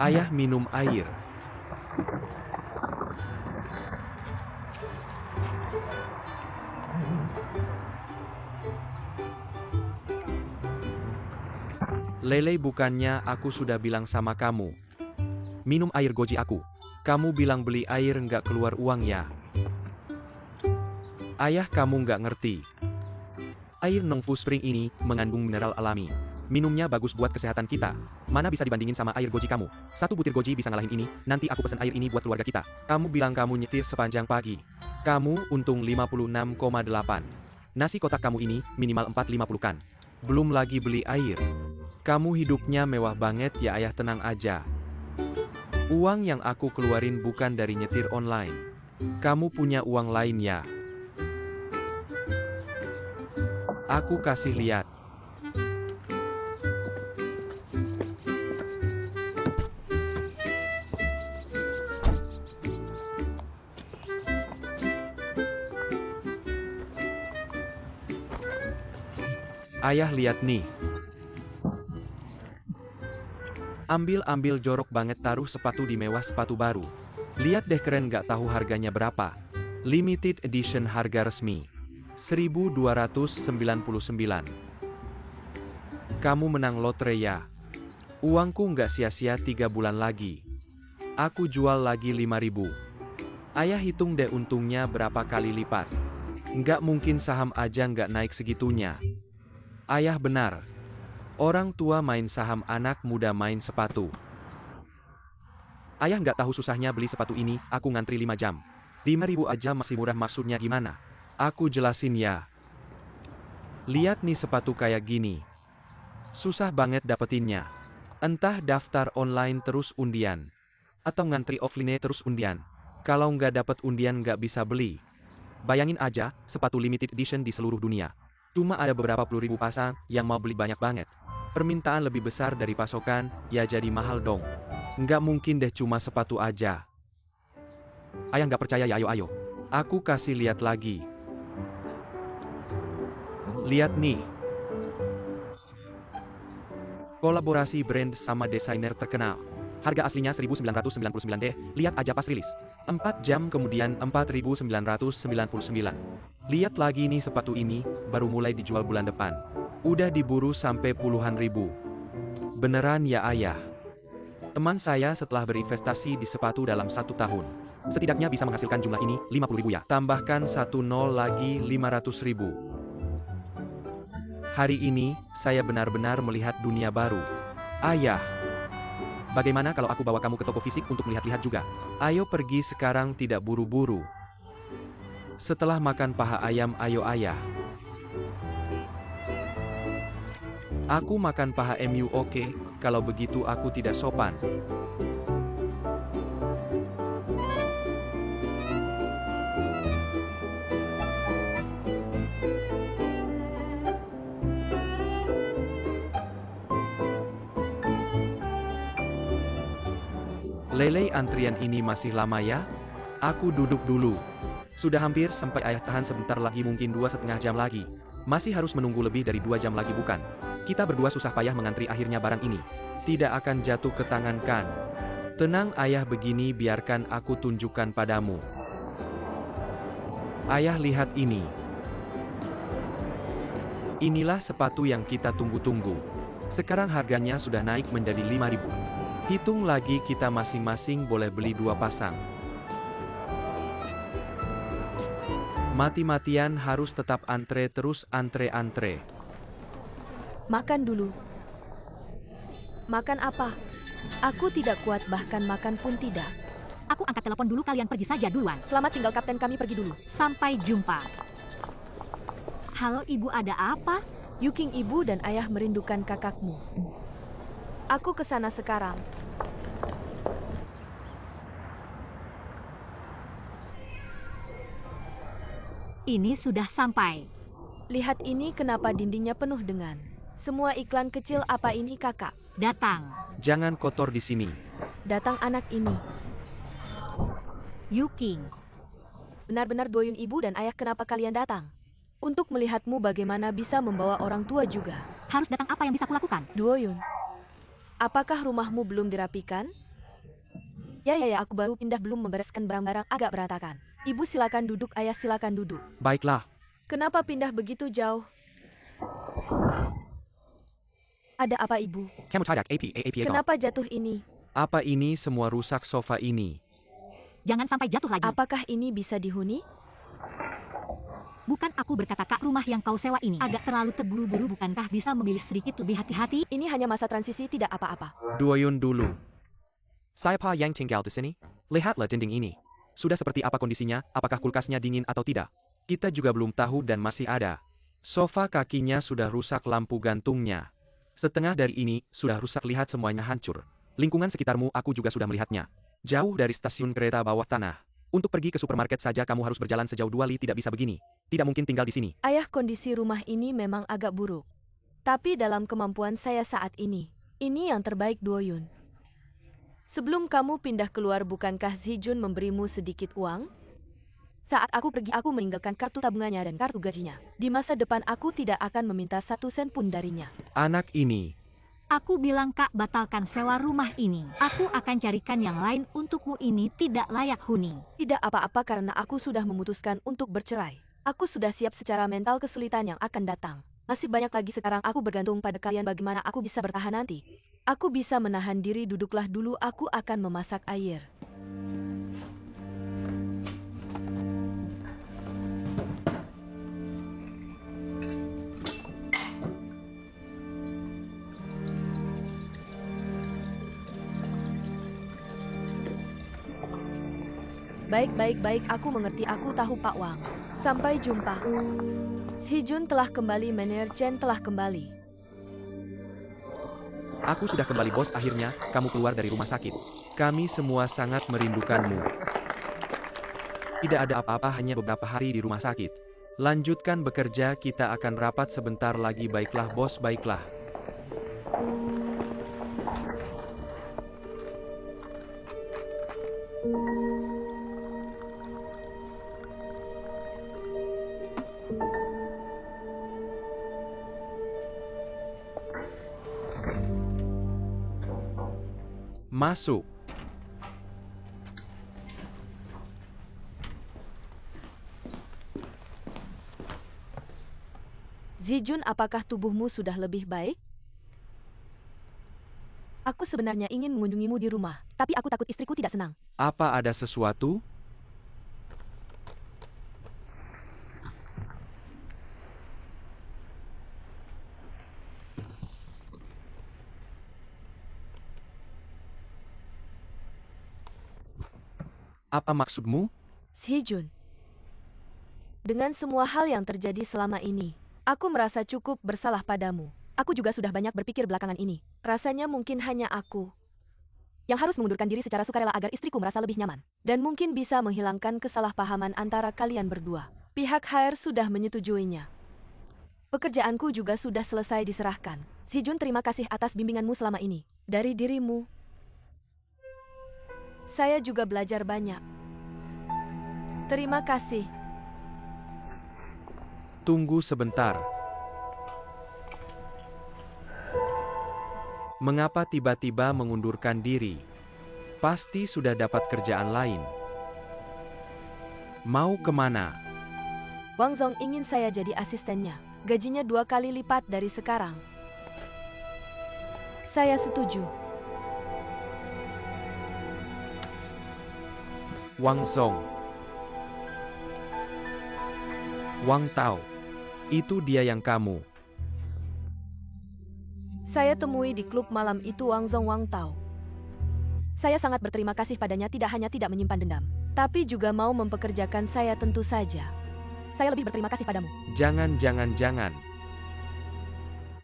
Ayah minum air. Lele, bukannya aku sudah bilang sama kamu. Minum air goji aku. Kamu bilang beli air nggak keluar uang ya? Ayah, kamu nggak ngerti. Air Nongfu Spring ini mengandung mineral alami. Minumnya bagus buat kesehatan kita. Mana bisa dibandingin sama air goji kamu? Satu butir goji bisa ngalahin ini. Nanti aku pesen air ini buat keluarga kita. Kamu bilang kamu nyetir sepanjang pagi. Kamu untung 56,8. Nasi kotak kamu ini minimal 450 kan. Belum lagi beli air. Kamu hidupnya mewah banget ya ayah, tenang aja. Uang yang aku keluarin bukan dari nyetir online. Kamu punya uang lain ya? Aku kasih lihat. Ayah, lihat nih. Ambil jorok banget, taruh sepatu di mewah sepatu baru. Lihat deh, keren nggak? Tahu harganya berapa? Limited edition, harga resmi 1.299. Kamu menang lotre ya? Uangku nggak sia-sia, 3 bulan lagi. Aku jual lagi 5.000. Ayah hitung deh untungnya berapa kali lipat. Nggak mungkin saham aja nggak naik segitunya. Ayah benar. Orang tua main saham, anak muda main sepatu. Ayah nggak tahu susahnya beli sepatu ini, aku ngantri 5 jam. 5.000 aja masih murah, maksudnya gimana? Aku jelasin ya. Lihat nih, sepatu kayak gini. Susah banget dapetinnya. Entah daftar online terus undian. Atau ngantri offline terus undian. Kalau nggak dapet undian nggak bisa beli. Bayangin aja, sepatu limited edition di seluruh dunia. Cuma ada beberapa puluh ribu pasang yang mau beli banyak banget. Permintaan lebih besar dari pasokan, ya jadi mahal dong. Nggak mungkin deh cuma sepatu aja. Ayah nggak percaya ya? Ayo. Aku kasih lihat lagi. Lihat nih. Kolaborasi brand sama desainer terkenal. Harga aslinya 1.999 deh, lihat aja pas rilis. 4 jam kemudian 4.999. Lihat lagi nih, sepatu ini baru mulai dijual bulan depan. Udah diburu sampai puluhan ribu. Beneran ya ayah? Teman saya setelah berinvestasi di sepatu dalam 1 tahun. Setidaknya bisa menghasilkan jumlah ini 50.000 ya. Tambahkan 1 nol lagi 500.000. Hari ini, saya benar-benar melihat dunia baru. Ayah, bagaimana kalau aku bawa kamu ke toko fisik untuk melihat-lihat juga? Ayo pergi sekarang, tidak buru-buru. Setelah makan paha ayam, ayo ayah. Aku makan paha MU, oke? Kalau begitu aku tidak sopan. Lele, antrian ini masih lama ya? Aku duduk dulu. Sudah hampir sampai ayah, tahan sebentar lagi, mungkin 2,5 jam lagi. Masih harus menunggu lebih dari 2 jam lagi bukan? Kita berdua susah payah mengantri, akhirnya barang ini tidak akan jatuh ke tangan kan? Tenang ayah, begini biarkan aku tunjukkan padamu. Ayah, lihat ini. Inilah sepatu yang kita tunggu-tunggu. Sekarang harganya sudah naik menjadi 5.000. Hitung lagi, kita masing-masing boleh beli 2 pasang. Mati-matian harus tetap antre terus, antre-antre. Makan dulu. Makan apa? Aku tidak kuat, bahkan makan pun tidak. Aku angkat telepon dulu, kalian pergi saja duluan. Selamat tinggal kapten, kami pergi dulu. Sampai jumpa. Halo ibu, ada apa? Yuking, ibu dan ayah merindukan kakakmu. Aku ke sana sekarang. Ini sudah sampai. Lihat ini, kenapa dindingnya penuh dengan semua iklan kecil. Apa ini, kakak? Datang. Jangan kotor di sini. Datang anak ini. Yuking. Benar-benar Doyun, ibu dan ayah, kenapa kalian datang? Untuk melihatmu bagaimana bisa membawa orang tua juga. Harus datang, apa yang bisa kulakukan? Doyun, apakah rumahmu belum dirapikan? Ya, aku baru pindah belum membereskan barang-barang agak berantakan. Ibu silakan duduk, ayah silakan duduk. Baiklah, Kenapa pindah begitu jauh? Ada apa ibu? kamu tidak apa. Kenapa jatuh ini? Apa ini semua rusak sofa ini? Jangan sampai jatuh lagi. Apakah ini bisa dihuni? Bukan aku berkata Kak, rumah yang kau sewa ini agak terlalu terburu-buru, bukankah bisa memilih sedikit lebih hati-hati? Ini hanya masa transisi, tidak apa-apa. Doyun dulu. Siapa yang tinggal di sini? Lihatlah dinding ini. Sudah seperti apa kondisinya? Apakah kulkasnya dingin atau tidak? Kita juga belum tahu dan masih ada. Sofa kakinya sudah rusak, lampu gantungnya. Setengah dari ini sudah rusak, lihat semuanya hancur. Lingkungan sekitarmu aku juga sudah melihatnya. Jauh dari stasiun kereta bawah tanah. Untuk pergi ke supermarket saja kamu harus berjalan sejauh 2 li, tidak bisa begini. Tidak mungkin tinggal di sini. Ayah, kondisi rumah ini memang agak buruk. Tapi dalam kemampuan saya saat ini yang terbaik Doyun. Sebelum kamu pindah keluar, bukankah Zijun memberimu sedikit uang? Saat aku pergi, aku meninggalkan kartu tabungannya dan kartu gajinya. Di masa depan aku tidak akan meminta 1 sen pun darinya. Anak ini. Aku bilang Kak, batalkan sewa rumah ini. Aku akan carikan yang lain untukmu, ini tidak layak huni. Tidak apa-apa karena aku sudah memutuskan untuk bercerai. Aku sudah siap secara mental kesulitan yang akan datang. Masih banyak lagi, sekarang aku bergantung pada kalian bagaimana aku bisa bertahan nanti. Aku bisa menahan diri, duduklah dulu, aku akan memasak air. Baik, aku mengerti, aku tahu Pak Wang. Sampai jumpa. Zijun telah kembali, Manajer Chen telah kembali. Aku sudah kembali bos, akhirnya kamu keluar dari rumah sakit. Kami semua sangat merindukanmu. Tidak ada apa-apa, hanya beberapa hari di rumah sakit. Lanjutkan bekerja, kita akan rapat sebentar lagi. Baiklah bos, baiklah. Masuk. Zijun, apakah tubuhmu sudah lebih baik? Aku sebenarnya ingin mengunjungimu di rumah, tapi aku takut istriku tidak senang. Apa ada sesuatu? Apa maksudmu? Zijun, dengan semua hal yang terjadi selama ini, aku merasa cukup bersalah padamu. Aku juga sudah banyak berpikir belakangan ini. Rasanya mungkin hanya aku yang harus mengundurkan diri secara sukarela agar istriku merasa lebih nyaman. Dan mungkin bisa menghilangkan kesalahpahaman antara kalian berdua. Pihak HR sudah menyetujuinya. Pekerjaanku juga sudah selesai diserahkan. Zijun, terima kasih atas bimbinganmu selama ini. Dari dirimu, saya juga belajar banyak. Terima kasih. Tunggu sebentar. Mengapa tiba-tiba mengundurkan diri? Pasti sudah dapat kerjaan lain. Mau kemana? Wang Zong ingin saya jadi asistennya. Gajinya 2 kali lipat dari sekarang. Saya setuju. Wang Zong. Wang Tao. Itu dia yang kamu. Saya temui di klub malam itu Wang Zong, Wang Tao. Saya sangat berterima kasih padanya, tidak hanya tidak menyimpan dendam, tapi juga mau mempekerjakan saya tentu saja. Saya lebih berterima kasih padamu. Jangan.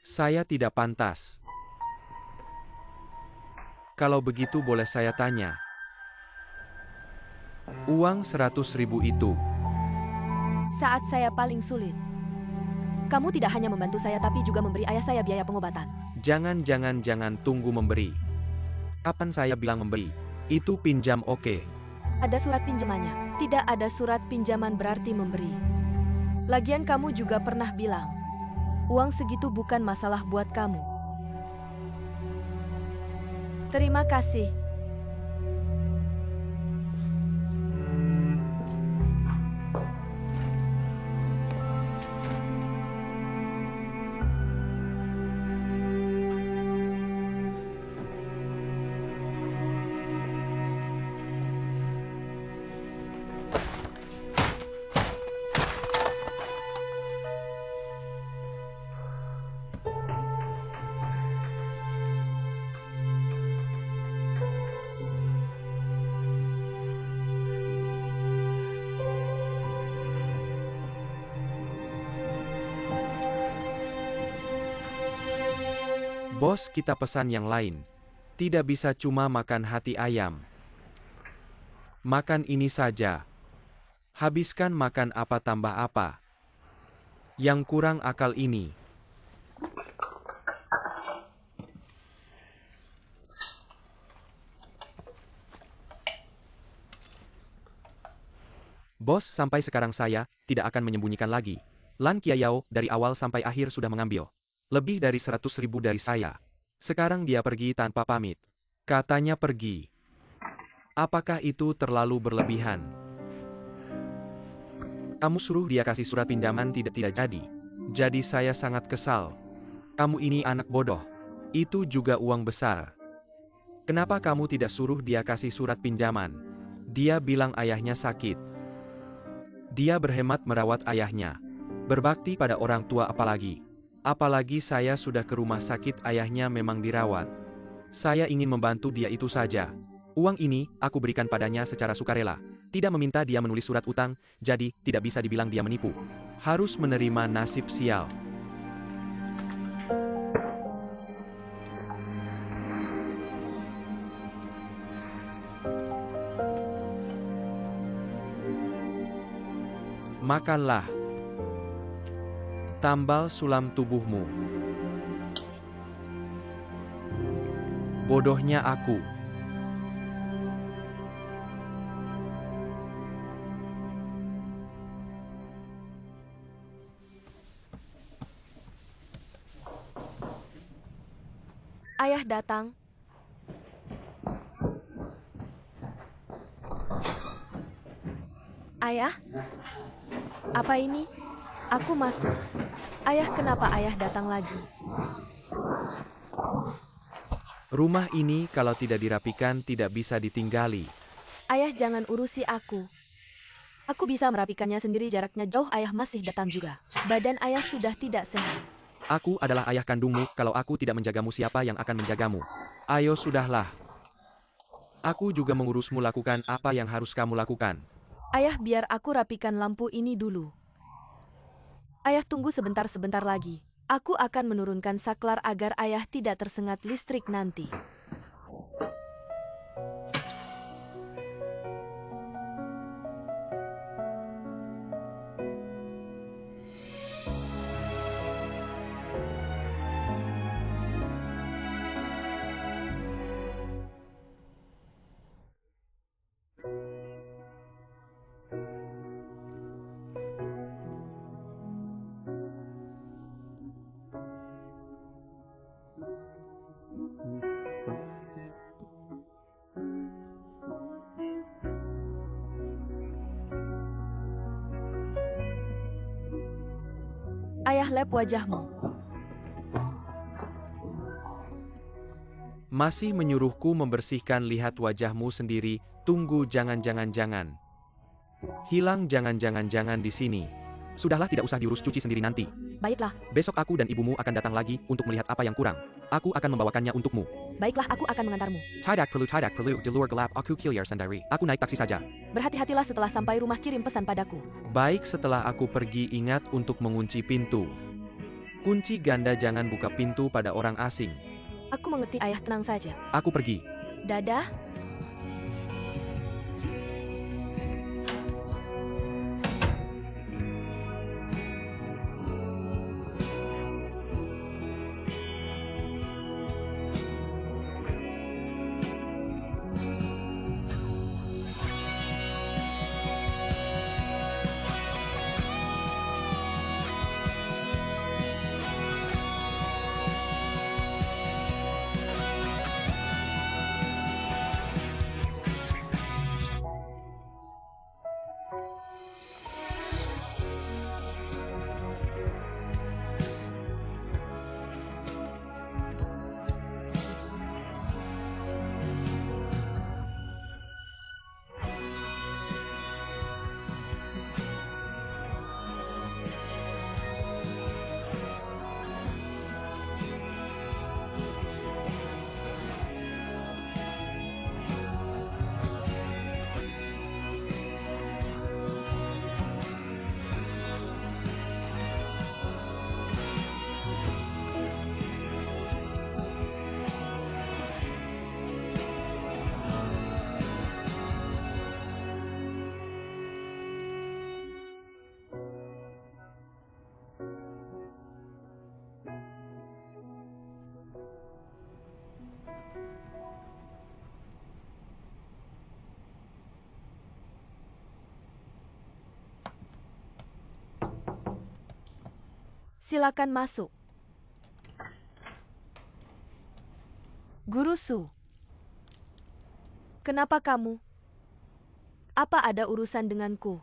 Saya tidak pantas. Kalau begitu boleh saya tanya. Uang 100.000 itu. Saat saya paling sulit, kamu tidak hanya membantu saya tapi juga memberi ayah saya biaya pengobatan. Jangan, tunggu memberi. Kapan saya bilang memberi? Itu pinjam, oke. Ada surat pinjamannya. Tidak ada surat pinjaman berarti memberi. Lagian kamu juga pernah bilang, uang segitu bukan masalah buat kamu. Terima kasih. Bos, kita pesan yang lain. Tidak bisa cuma makan hati ayam. Makan ini saja. Habiskan makan apa tambah apa. Yang kurang akal ini. Bos, sampai sekarang saya tidak akan menyembunyikan lagi. Lan Qiao dari awal sampai akhir sudah mengambil lebih dari 100.000 dari saya. Sekarang dia pergi tanpa pamit. Katanya pergi. Apakah itu terlalu berlebihan? Kamu suruh dia kasih surat pinjaman tidak jadi. Jadi saya sangat kesal. Kamu ini anak bodoh. Itu juga uang besar. Kenapa kamu tidak suruh dia kasih surat pinjaman? Dia bilang ayahnya sakit. Dia berhemat merawat ayahnya. Berbakti pada orang tua apalagi. Apalagi saya sudah ke rumah sakit ayahnya memang dirawat. Saya ingin membantu dia itu saja. Uang ini aku berikan padanya secara sukarela. Tidak meminta dia menulis surat utang, jadi tidak bisa dibilang dia menipu. Harus menerima nasib sial. Makanlah. Tambal sulam tubuhmu. Bodohnya aku. Ayah datang. Ayah? Apa ini? Aku masuk. Ayah, kenapa ayah datang lagi? Rumah ini kalau tidak dirapikan tidak bisa ditinggali. Ayah, jangan urusi aku. Aku bisa merapikannya sendiri, jaraknya jauh. Ayah masih datang juga. Badan ayah sudah tidak sehat. Aku adalah ayah kandungmu, kalau aku tidak menjagamu siapa yang akan menjagamu? Ayo sudahlah. Aku juga mengurusmu, lakukan apa yang harus kamu lakukan. Ayah, biar aku rapikan lampu ini dulu. Ayah, tunggu sebentar lagi. Aku akan menurunkan saklar agar ayah tidak tersengat listrik nanti. Ayah, lap wajahmu. Masih menyuruhku membersihkan, lihat wajahmu sendiri. Tunggu, jangan. Hilang jangan di sini. Sudahlah, tidak usah diurus, cuci sendiri nanti. Baiklah. Besok aku dan ibumu akan datang lagi untuk melihat apa yang kurang. Aku akan membawakannya untukmu. Baiklah, aku akan mengantarmu. Tidak perlu, di luar gelap aku kilir sendiri. Aku naik taksi saja. Berhati-hatilah, setelah sampai rumah kirim pesan padaku. Baik, setelah aku pergi ingat untuk mengunci pintu. Kunci ganda, jangan buka pintu pada orang asing. Aku mengerti ayah, tenang saja. Aku pergi. Dadah. Silakan masuk. Guru Su. Kenapa kamu? Apa ada urusan denganku?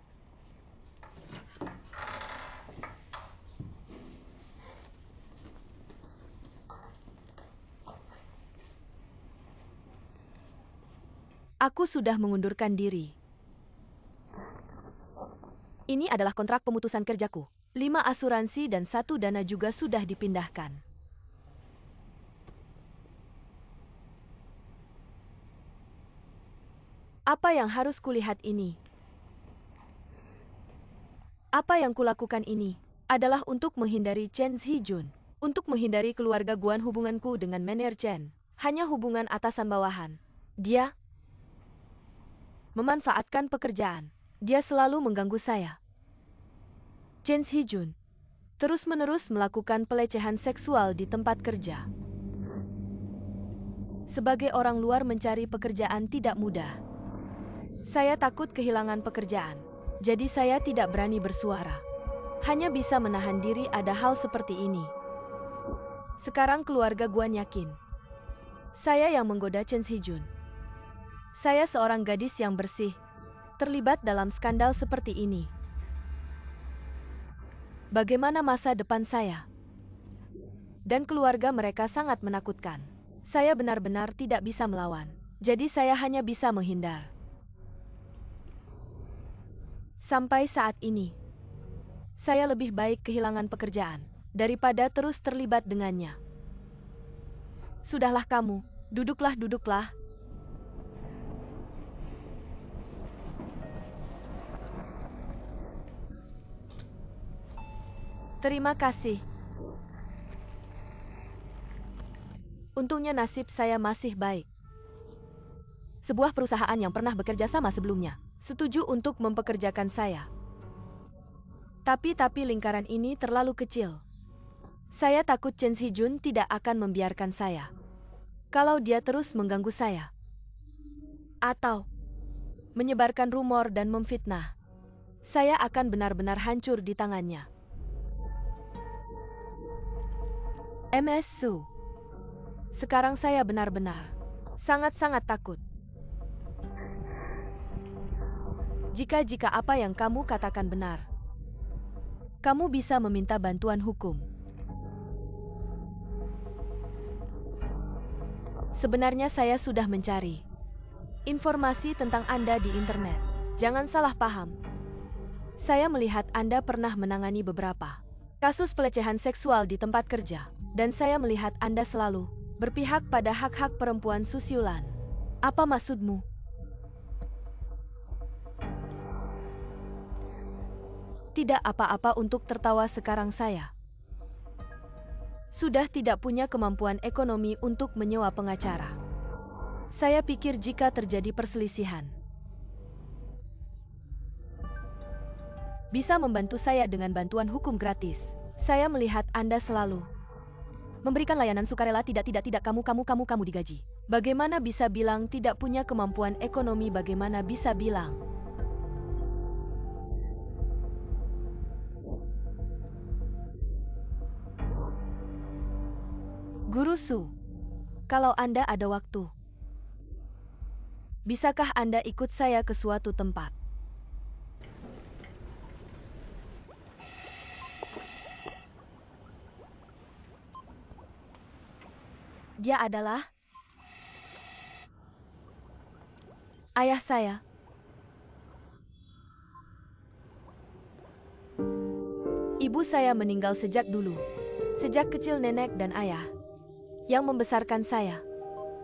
Aku sudah mengundurkan diri. Ini adalah kontrak pemutusan kerjaku. 5 asuransi dan 1 dana juga sudah dipindahkan. Apa yang harus kulihat ini? Apa yang kulakukan ini adalah untuk menghindari Chen Zhijun. Untuk menghindari keluarga Guan hubunganku dengan Mener Chen. Hanya hubungan atasan bawahan. Dia memanfaatkan pekerjaan. Dia selalu mengganggu saya. Chen Zhijun terus-menerus melakukan pelecehan seksual di tempat kerja. Sebagai orang luar mencari pekerjaan tidak mudah. Saya takut kehilangan pekerjaan. Jadi saya tidak berani bersuara. Hanya bisa menahan diri ada hal seperti ini. Sekarang keluarga Guan yakin saya yang menggoda Chen Zhijun. Saya seorang gadis yang bersih, terlibat dalam skandal seperti ini. Bagaimana masa depan saya? Dan keluarga mereka sangat menakutkan. Saya benar-benar tidak bisa melawan. Jadi saya hanya bisa menghindar. Sampai saat ini, saya lebih baik kehilangan pekerjaan daripada terus terlibat dengannya. Sudahlah kamu, duduklah. Terima kasih. Untungnya nasib saya masih baik. Sebuah perusahaan yang pernah bekerja sama sebelumnya setuju untuk mempekerjakan saya. Tapi lingkaran ini terlalu kecil. Saya takut Chen Zhijun tidak akan membiarkan saya. Kalau dia terus mengganggu saya. Atau menyebarkan rumor dan memfitnah. Saya akan benar-benar hancur di tangannya. MS Su. Sekarang saya benar-benar sangat-sangat takut. Jika apa yang kamu katakan benar, kamu bisa meminta bantuan hukum. Sebenarnya saya sudah mencari informasi tentang Anda di internet. Jangan salah paham. Saya melihat Anda pernah menangani beberapa kasus pelecehan seksual di tempat kerja. Dan saya melihat Anda selalu berpihak pada hak-hak perempuan susiulan. Apa maksudmu? Tidak apa-apa untuk tertawa sekarang saya. Sudah tidak punya kemampuan ekonomi untuk menyewa pengacara. Saya pikir jika terjadi perselisihan, bisa membantu saya dengan bantuan hukum gratis. Saya melihat Anda selalu memberikan layanan sukarela tidak kamu digaji. Bagaimana bisa bilang tidak punya kemampuan ekonomi? Bagaimana bisa bilang? Guru Su, kalau Anda ada waktu, bisakah Anda ikut saya ke suatu tempat? Dia adalah ayah saya. Ibu saya meninggal sejak dulu. Sejak kecil nenek dan ayah yang membesarkan saya.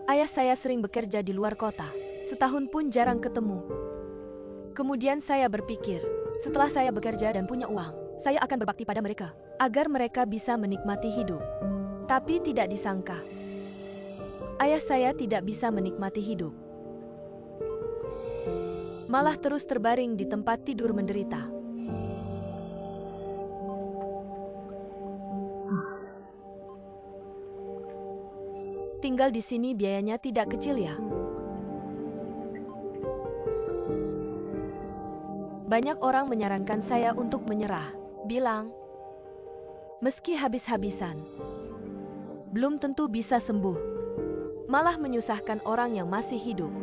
Ayah saya sering bekerja di luar kota. Setahun pun jarang ketemu. Kemudian saya berpikir, setelah saya bekerja dan punya uang, saya akan berbakti pada mereka, agar mereka bisa menikmati hidup. Tapi tidak disangka, ayah saya tidak bisa menikmati hidup. Malah terus terbaring di tempat tidur menderita. Tinggal di sini biayanya tidak kecil ya. Banyak orang menyarankan saya untuk menyerah. Bilang, Meski habis-habisan, belum tentu bisa sembuh. Malah menyusahkan orang yang masih hidup.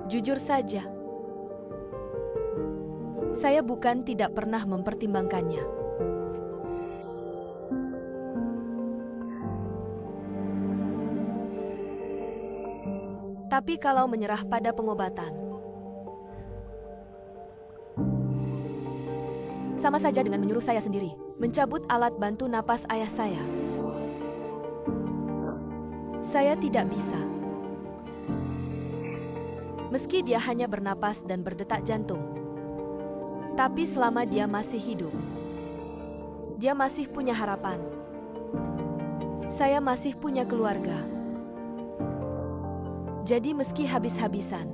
Jujur saja, saya bukan tidak pernah mempertimbangkannya. Tapi kalau menyerah pada pengobatan, sama saja dengan menyuruh saya sendiri mencabut alat bantu napas ayah saya. Saya tidak bisa. Meski dia hanya bernapas dan berdetak jantung. Tapi selama dia masih hidup, dia masih punya harapan. Saya masih punya keluarga. Jadi meski habis-habisan,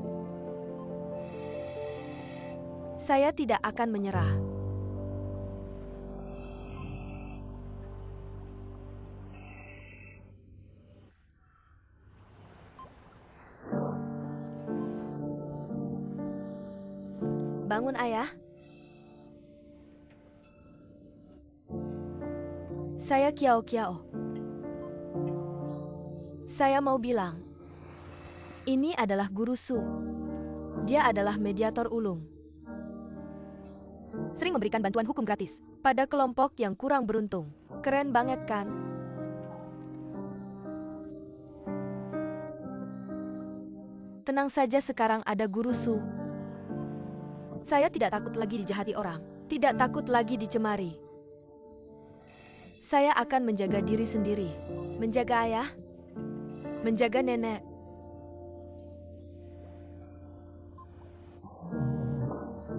saya tidak akan menyerah. Bangun, Ayah. Saya Kiao Kiao. Saya mau bilang, ini adalah Guru Su. Dia adalah mediator ulung. Sering memberikan bantuan hukum gratis pada kelompok yang kurang beruntung. Keren banget kan? Tenang saja, sekarang ada Guru Su. Saya tidak takut lagi dijahati orang, tidak takut lagi dicemari. Saya akan menjaga diri sendiri, menjaga ayah, menjaga nenek.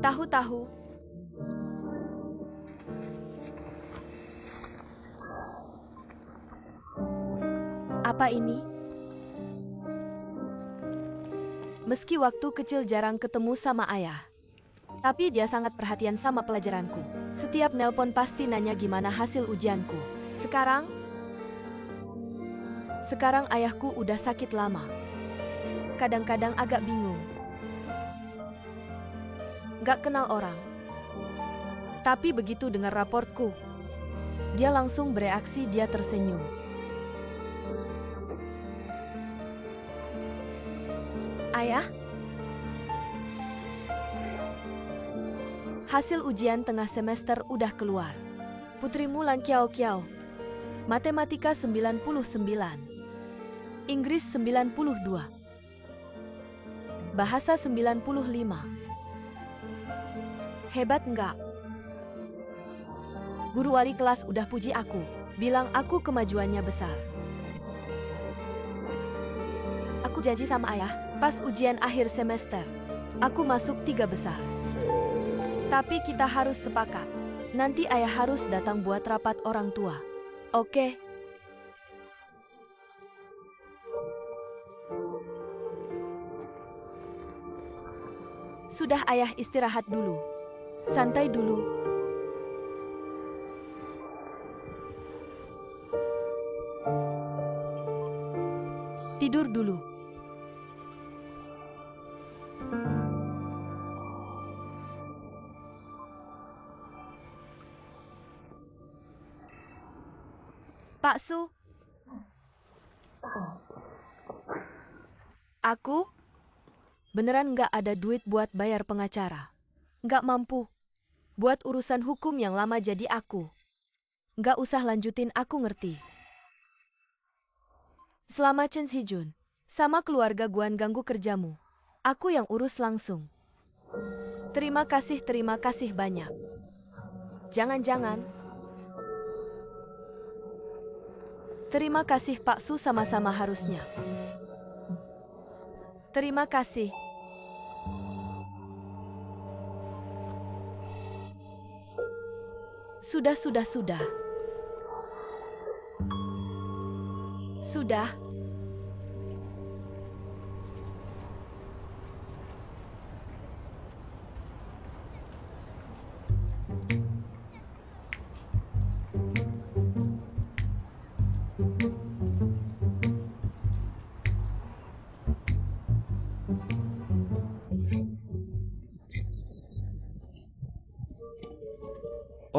Tahu-tahu, apa ini? Meski waktu kecil jarang ketemu sama ayah, tapi dia sangat perhatian sama pelajaranku. Setiap nelpon pasti nanya gimana hasil ujianku. Sekarang ayahku udah sakit lama. Kadang-kadang agak bingung. Gak kenal orang. Tapi begitu dengar raportku, dia langsung bereaksi, dia tersenyum. Ayah? Hasil ujian tengah semester udah keluar. Putrimu Lan Kiao Kiao. Matematika 99. Inggris 92. Bahasa 95. Hebat nggak? Guru wali kelas udah puji aku. Bilang aku kemajuannya besar. Aku janji sama ayah, pas ujian akhir semester, aku masuk 3 besar. Tapi kita harus sepakat. Nanti ayah harus datang buat rapat orang tua. Oke? Sudah, ayah istirahat dulu. Santai dulu. Tidur dulu. Pak Su. Aku? Beneran nggak ada duit buat bayar pengacara. Nggak mampu. Buat urusan hukum yang lama, jadi aku. Nggak usah lanjutin, aku ngerti. Selama Chen Hijun sama keluarga Guan ganggu kerjamu, aku yang urus langsung. Terima kasih banyak. Jangan-jangan. Terima kasih Pak Su, sama-sama harusnya. Terima kasih. Sudah. Sudah.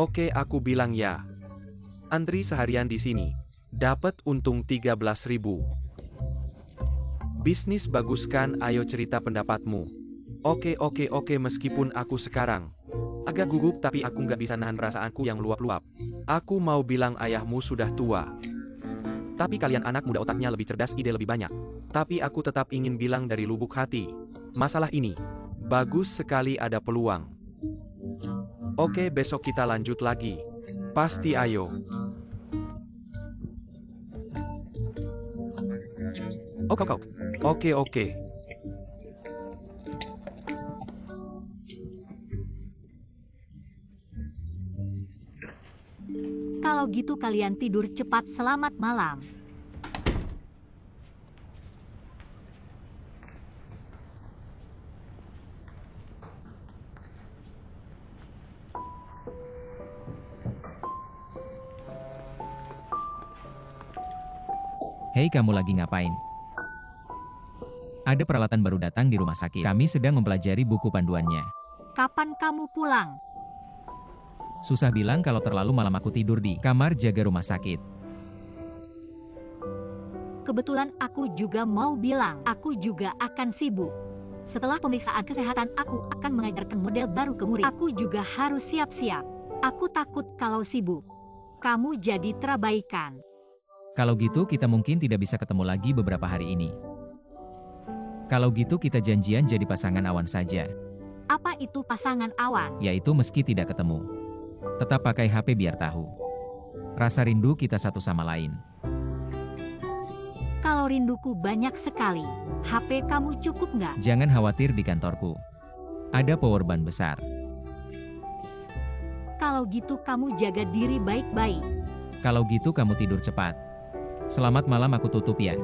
Oke, aku bilang ya. Antri seharian di sini. Dapat untung 13.000. Bisnis bagus kan? Ayo cerita pendapatmu. Oke, meskipun aku sekarang agak gugup tapi aku nggak bisa nahan perasaanku yang luap-luap. Aku mau bilang ayahmu sudah tua. Tapi kalian anak muda otaknya lebih cerdas, ide lebih banyak. Tapi aku tetap ingin bilang dari lubuk hati. Masalah ini bagus sekali, ada peluang. Oke, besok kita lanjut lagi. Pasti ayo. Oke. Kalau gitu kalian tidur cepat, selamat malam. Hei, kamu lagi ngapain? Ada peralatan baru datang di rumah sakit. Kami sedang mempelajari buku panduannya. Kapan kamu pulang? Susah bilang kalau terlalu malam aku tidur di kamar jaga rumah sakit. Kebetulan aku juga mau bilang, aku juga akan sibuk. Setelah pemeriksaan kesehatan, aku akan mengajarkan model baru ke murid. Aku juga harus siap-siap. Aku takut kalau sibuk kamu jadi terabaikan. Kalau gitu kita mungkin tidak bisa ketemu lagi beberapa hari ini. Kalau gitu kita janjian jadi pasangan awan saja. Apa itu pasangan awan? Yaitu meski tidak ketemu, tetap pakai HP biar tahu rasa rindu kita satu sama lain. Kalau rinduku banyak sekali, HP kamu cukup nggak? Jangan khawatir, di kantorku ada powerbank besar. Kalau gitu kamu jaga diri baik-baik. Kalau gitu kamu tidur cepat. Selamat malam, aku tutup ya.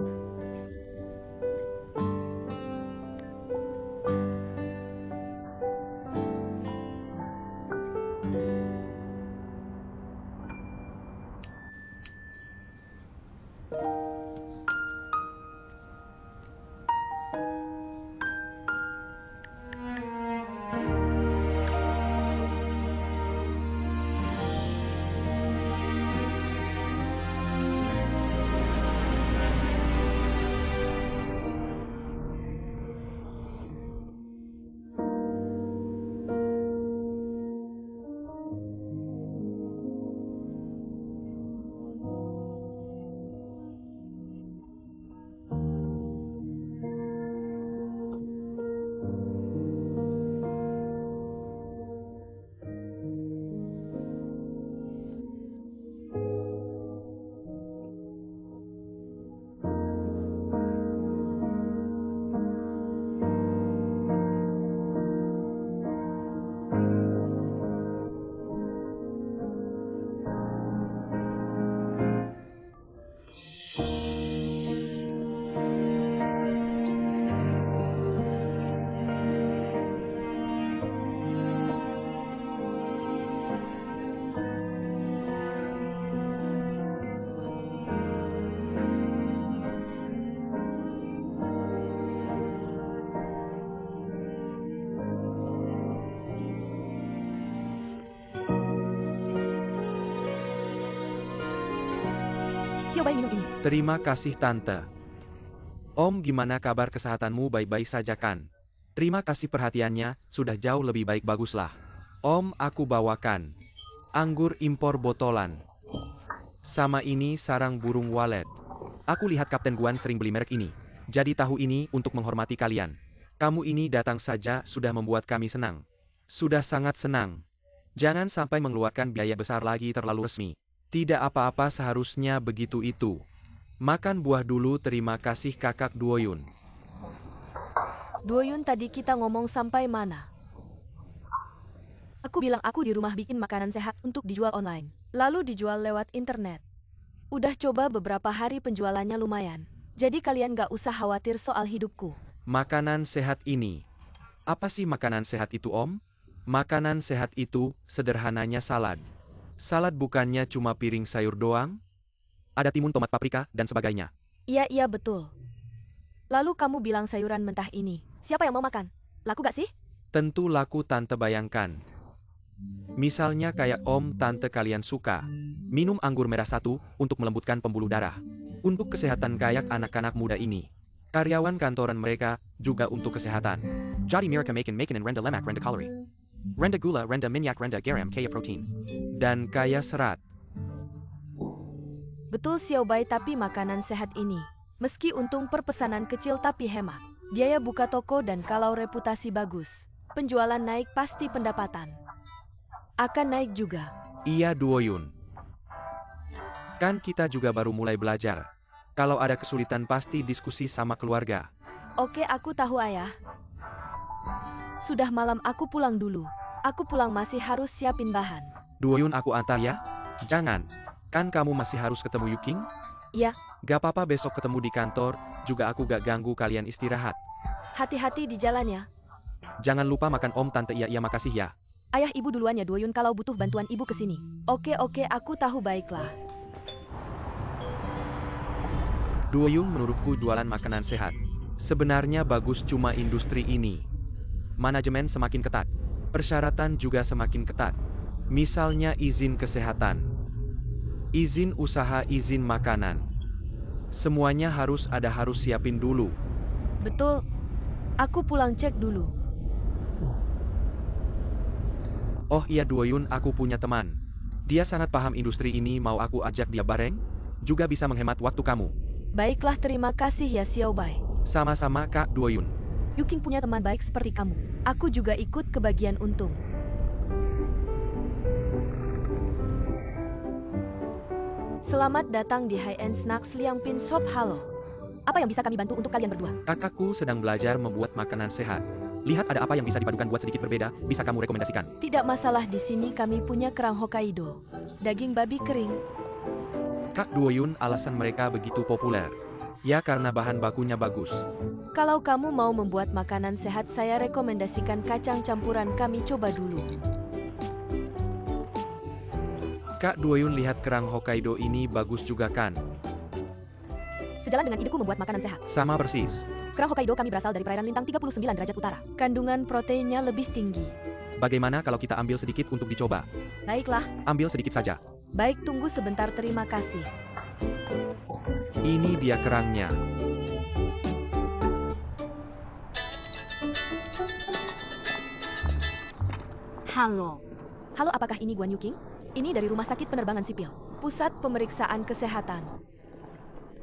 Coba minum ini. Terima kasih Tante. Om, gimana kabar kesehatanmu? Baik-baik saja kan? Terima kasih perhatiannya, sudah jauh lebih baik, baguslah. Om, aku bawakan anggur impor botolan. Sama ini sarang burung walet. Aku lihat Kapten Guan sering beli merek ini. Jadi tahu ini untuk menghormati kalian. Kamu ini datang saja sudah membuat kami senang. Sudah sangat senang. Jangan sampai mengeluarkan biaya besar lagi, terlalu resmi. Tidak apa-apa, seharusnya begitu itu. Makan buah dulu. Terima kasih kakak Duoyun. Duoyun, tadi kita ngomong sampai mana? Aku bilang aku di rumah bikin makanan sehat untuk dijual online. Lalu dijual lewat internet. Udah coba beberapa hari, penjualannya lumayan. Jadi kalian gak usah khawatir soal hidupku. Makanan sehat ini. Apa sih makanan sehat itu, Om? Makanan sehat itu sederhananya salad. Salad bukannya cuma piring sayur doang? Ada timun, tomat, paprika, dan sebagainya. Iya, betul. Lalu kamu bilang sayuran mentah ini. Siapa yang mau makan? Laku gak sih? Tentu laku Tante, bayangkan. Misalnya kayak om tante kalian suka. Minum anggur merah 1 untuk melembutkan pembuluh darah. Untuk kesehatan kayak anak-anak muda ini. Karyawan kantoran mereka juga untuk kesehatan. Jadi mereka makan renda lemak, renda kalori. Renda gula, renda minyak, renda garam, kaya protein. Dan kaya serat. Betul Xiaobai, tapi makanan sehat ini. Meski untung per pesanan kecil tapi hemat. Biaya buka toko dan kalau reputasi bagus. Penjualan naik pasti pendapatan akan naik juga. Iya Duoyun. Kan kita juga baru mulai belajar. Kalau ada kesulitan pasti diskusi sama keluarga. Oke, aku tahu ayah. Sudah malam, aku pulang dulu. Aku pulang masih harus siapin bahan. Duoyun, aku antar ya? Jangan. Kan kamu masih harus ketemu Yuking? Ya. Gak apa-apa, besok ketemu di kantor. Juga aku gak ganggu kalian istirahat. Hati-hati di jalan ya. Jangan lupa makan om tante. Iya makasih ya. Ayah, ibu duluan ya Duoyun, kalau butuh bantuan ibu kesini. Oke, aku tahu, baiklah. Duoyun menurutku jualan makanan sehat. Sebenarnya bagus, cuma industri ini. Manajemen semakin ketat. Persyaratan juga semakin ketat. Misalnya izin kesehatan. Izin usaha, izin makanan. Semuanya harus siapin dulu. Betul. Aku pulang cek dulu. Oh iya Duoyun, aku punya teman. Dia sangat paham industri ini, mau aku ajak dia bareng? Juga bisa menghemat waktu kamu. Baiklah, terima kasih ya Xiaobai. Sama-sama Kak Duoyun. Yuking punya teman baik seperti kamu. Aku juga ikut kebagian untung. Selamat datang di High End Snacks Liangpin Shop. Halo. Apa yang bisa kami bantu untuk kalian berdua? Kakakku sedang belajar membuat makanan sehat. Lihat ada apa yang bisa dipadukan buat sedikit berbeda, bisa kamu rekomendasikan? Tidak masalah, di sini kami punya kerang Hokkaido. Daging babi kering. Kak Duoyun, alasan mereka begitu populer. Ya karena bahan bakunya bagus. Kalau kamu mau membuat makanan sehat, saya rekomendasikan kacang campuran, kami coba dulu. Kak Duoyun, lihat kerang Hokkaido ini bagus juga kan? Sejalan dengan ideku membuat makanan sehat. Sama persis. Kerang Hokkaido kami berasal dari perairan lintang 39 derajat utara. Kandungan proteinnya lebih tinggi. Bagaimana kalau kita ambil sedikit untuk dicoba? Baiklah. Ambil sedikit saja. Baik, tunggu sebentar, terima kasih. Ini dia kerangnya. Halo. Halo, apakah ini Guan Yuking? Ini dari Rumah Sakit Penerbangan Sipil. Pusat Pemeriksaan Kesehatan.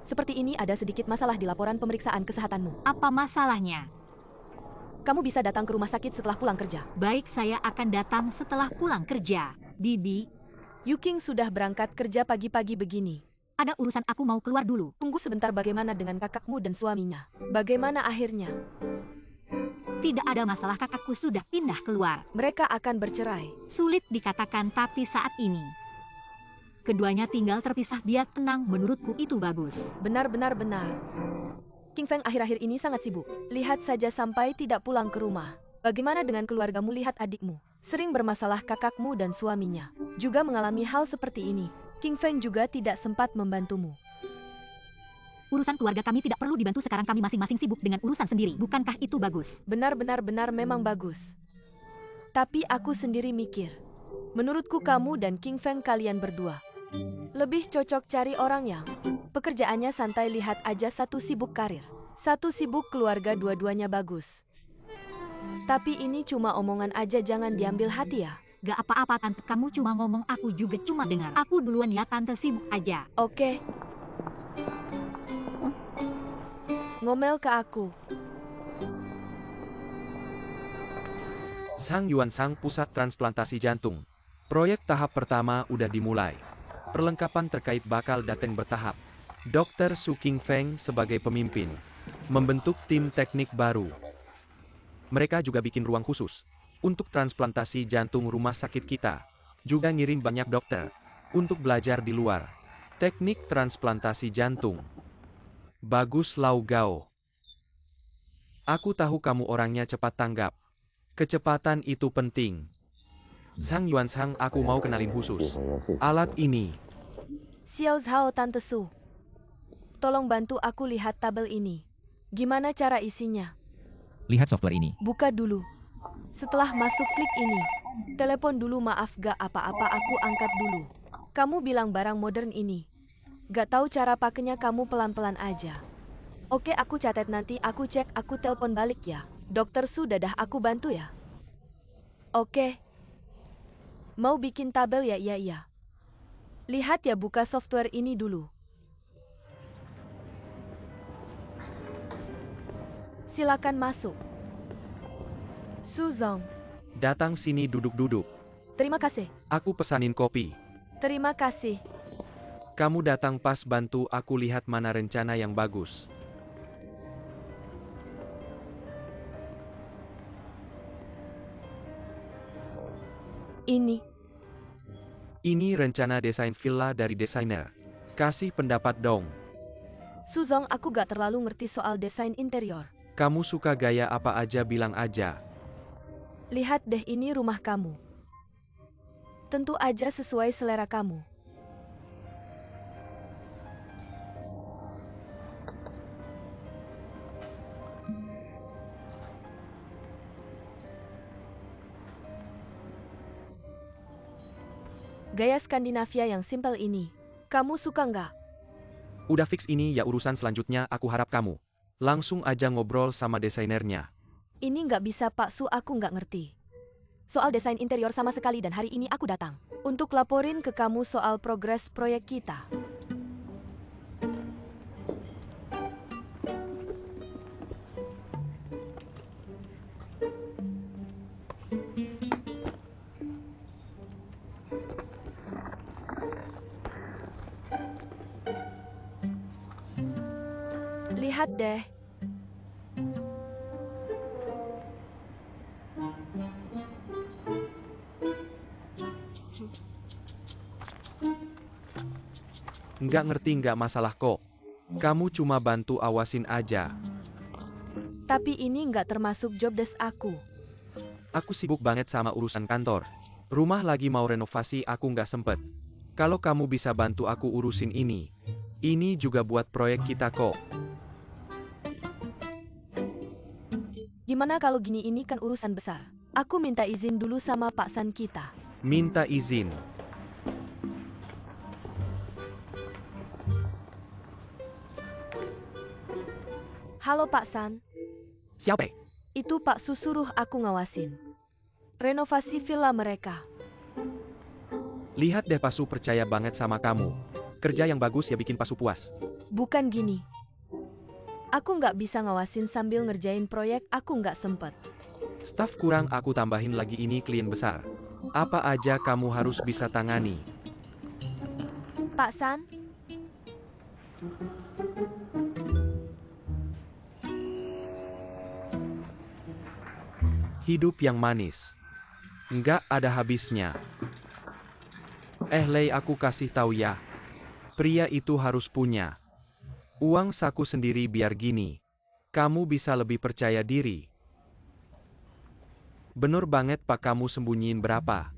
Seperti ini ada sedikit masalah di laporan pemeriksaan kesehatanmu. Apa masalahnya? Kamu bisa datang ke rumah sakit setelah pulang kerja. Baik, saya akan datang setelah pulang kerja. Bibi. Yuking sudah berangkat kerja pagi-pagi begini. Ada urusan, aku mau keluar dulu. Tunggu sebentar, bagaimana dengan kakakmu dan suaminya? Bagaimana akhirnya? Tidak ada masalah, kakakku sudah pindah keluar. Mereka akan bercerai. Sulit dikatakan, tapi saat ini keduanya tinggal terpisah, biar tenang, menurutku itu bagus. Benar. King Feng akhir-akhir ini sangat sibuk. Lihat saja sampai tidak pulang ke rumah. Bagaimana dengan keluargamu? Lihat adikmu. Sering bermasalah, kakakmu dan suaminya juga mengalami hal seperti ini. King Feng juga tidak sempat membantumu. Urusan keluarga kami tidak perlu dibantu sekarang, kami masing-masing sibuk dengan urusan sendiri. Bukankah itu bagus? Benar, memang bagus. Tapi aku sendiri mikir. Menurutku kamu dan King Feng, kalian berdua lebih cocok cari orang yang pekerjaannya santai. Lihat aja, satu sibuk karir, satu sibuk keluarga, dua-duanya bagus. Tapi ini cuma omongan aja, jangan diambil hati ya. Gak apa-apa tante, kamu cuma ngomong, aku juga cuma dengar. Aku duluan ya tante, sibuk aja. Oke. Ngomel ke aku. Sang Yuan Sang, pusat transplantasi jantung. Proyek tahap pertama udah dimulai. Perlengkapan terkait bakal datang bertahap. Dr. Su King Feng sebagai pemimpin. Membentuk tim teknik baru. Mereka juga bikin ruang khusus untuk transplantasi jantung rumah sakit kita. Juga ngirim banyak dokter untuk belajar di luar. Teknik transplantasi jantung. Bagus Lau Gao. Aku tahu kamu orangnya cepat tanggap. Kecepatan itu penting. Sang Yuan Sang, aku mau kenalin khusus alat ini. Xiao Zhao, Tante Su. Tolong bantu aku lihat tabel ini. Gimana cara isinya? Lihat software ini. Buka dulu. Setelah masuk, klik ini. Telepon dulu, maaf gak apa-apa, aku angkat dulu. Kamu bilang barang modern ini. Gak tahu cara pakainya, kamu pelan-pelan aja. Oke, aku catat, nanti aku cek, aku telepon balik ya. Dokter sudah dah, aku bantu ya. Oke. Mau bikin tabel ya? Iya. Lihat ya, buka software ini dulu. Silakan masuk. Suzong. Datang sini, duduk-duduk. Terima kasih. Aku pesanin kopi. Terima kasih. Kamu datang pas, bantu aku lihat mana rencana yang bagus. Ini rencana desain villa dari desainer. Kasih pendapat dong. Suzong, aku gak terlalu ngerti soal desain interior. Kamu suka gaya apa aja, bilang aja. Lihat deh, ini rumah kamu. Tentu aja sesuai selera kamu. Gaya Skandinavia yang simpel ini. Kamu suka nggak? Udah fix, ini ya urusan selanjutnya, aku harap kamu langsung aja ngobrol sama desainernya. Ini nggak bisa, Pak Su, aku nggak ngerti soal desain interior sama sekali, dan hari ini aku datang untuk laporin ke kamu soal progres proyek kita. Lihat deh. Nggak ngerti nggak masalah kok. Kamu cuma bantu awasin aja. Tapi ini nggak termasuk job desk aku. Aku sibuk banget sama urusan kantor. Rumah lagi mau renovasi, aku nggak sempet. Kalau kamu bisa bantu aku urusin ini juga buat proyek kita kok. Gimana kalau gini, ini kan urusan besar. Aku minta izin dulu sama Pak San kita. Minta izin. Halo Pak San. Siapa? Itu Pak Su suruh aku ngawasin renovasi villa mereka. Lihat deh, Pasu percaya banget sama kamu. Kerja yang bagus ya bikin Pasu puas. Bukan gini. Aku nggak bisa ngawasin sambil ngerjain proyek, aku nggak sempet. Staf kurang, aku tambahin lagi, ini klien besar. Apa aja kamu harus bisa tangani. Pak San? Hidup yang manis nggak ada habisnya. Lei, aku kasih tahu ya. Pria itu harus punya uang saku sendiri, biar gini kamu bisa lebih percaya diri. Bener banget Pak, kamu sembunyiin berapa?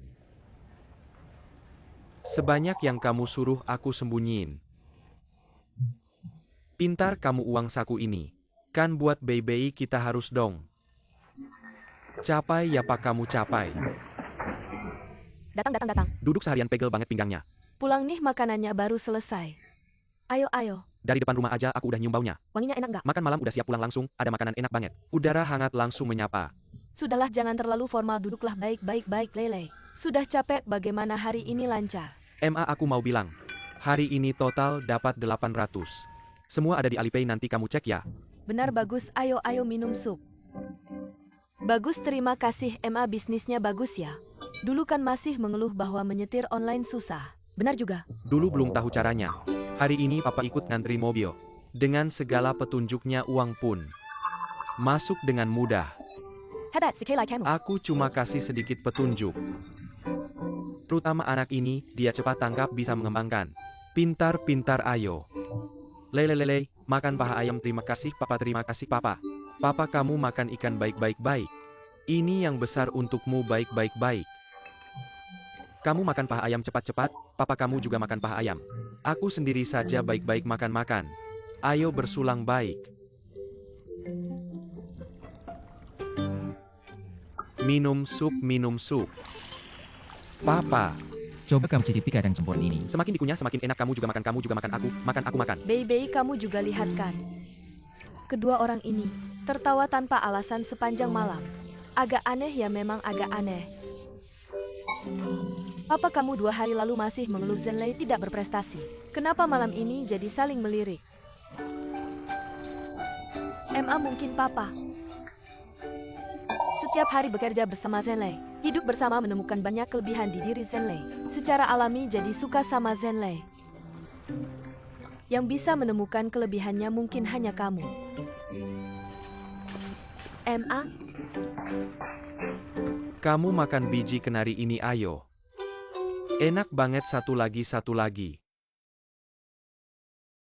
Sebanyak yang kamu suruh aku sembunyiin. Pintar kamu, uang saku ini kan buat bayi kita, harus dong. Capai ya Pak, kamu capai. Datang. Duduk seharian pegel banget pinggangnya. Pulang nih, makanannya baru selesai. Ayo. Dari depan rumah aja aku udah nyium baunya. Wanginya enak nggak? Makan malam udah siap, pulang langsung ada makanan enak banget. Udara hangat langsung menyapa. Sudahlah, jangan terlalu formal, duduklah. Baik, Lele. Sudah capek, bagaimana hari ini, lancar? Aku mau bilang, hari ini total dapat 800. Semua ada di Alipay, nanti kamu cek ya. Benar, bagus. Ayo minum sup. Bagus, terima kasih. Bisnisnya bagus ya. Dulu kan masih mengeluh bahwa menyetir online susah. Benar juga. Dulu belum tahu caranya. Hari ini papa ikut ngantri mobil. Dengan segala petunjuknya, uang pun masuk dengan mudah. Hebat sekali kamu. Aku cuma kasih sedikit petunjuk. Terutama anak ini, dia cepat tangkap, bisa mengembangkan. Pintar, ayo. Lele, makan paha ayam. Terima kasih papa, terima kasih papa. Papa, kamu makan ikan baik-baik. Ini yang besar untukmu, baik-baik. Kamu makan paha ayam cepat-cepat, papa kamu juga makan paha ayam. Aku sendiri saja baik-baik makan. Ayo bersulang baik. Minum sup. Papa, Coba kamu cicipi kacang campur ini. semakin dikunyah semakin enak. Kamu juga makan aku makan. Baby, kamu juga lihat kan? Kedua orang ini tertawa tanpa alasan sepanjang malam. Agak aneh ya, memang agak aneh. Apa kamu 2 hari lalu masih mengeluh Zenlei tidak berprestasi? Kenapa malam ini jadi saling melirik? Mungkin Papa setiap hari bekerja bersama Zenlei, hidup bersama, menemukan banyak kelebihan di diri Zenlei. Secara alami jadi suka sama Zenlei. Yang bisa menemukan kelebihannya mungkin hanya kamu. Kamu makan biji kenari ini, ayo. Enak banget, satu lagi.